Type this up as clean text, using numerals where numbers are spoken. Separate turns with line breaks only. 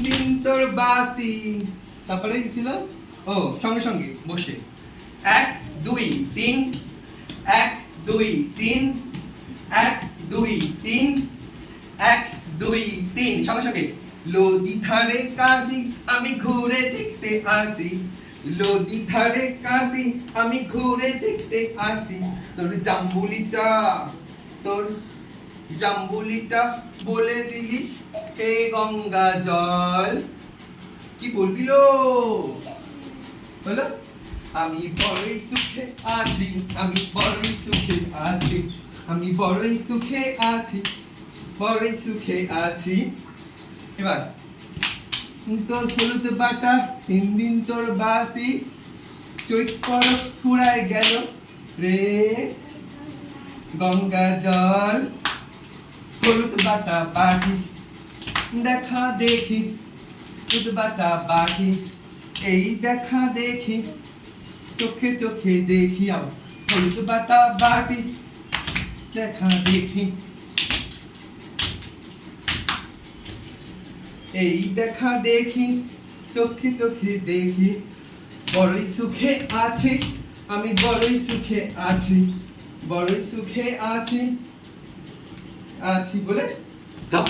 দিন তোর বাসি, তারপরে কি ছিল? ও সঙ্গে সঙ্গে বসে 1 2 3 1 2 3 1 2 3 1 2 3 সঙ্গে সঙ্গে লদি ধারে কাশি আমি ঘুরে দেখতে আসি, লদি ধারে কাশি আমি ঘুরে দেখতে আসি। তোর জাম্বুলিটা বলে দিলি হে গঙ্গা জল। কি বলবি লো? হলো আমি বড়ই সুখে আছি, আমি বড়ই সুখে আছি, আমি বড়ই সুখে আছি, বড়ই সুখে আছি। এবার তোর হলুদ বাটা তিন দিন তোর বাসি, চৈত পরব ফুরায় গেল রে গঙ্গা জল। হলুদ বাটা বাটি দেখা দেখি, হলুদ বাটা বাটি এই দেখা দেখি, চোখে চোখে দেখি আবার হলুদ বাটা বাটি দেখা দেখি, এই দেখা দেখি, চোখে চোখে দেখি। বড়ই সুখে আছি, আমি বড়ই সুখে আছি, বড়ই সুখে আছি, আছি বলে দাও।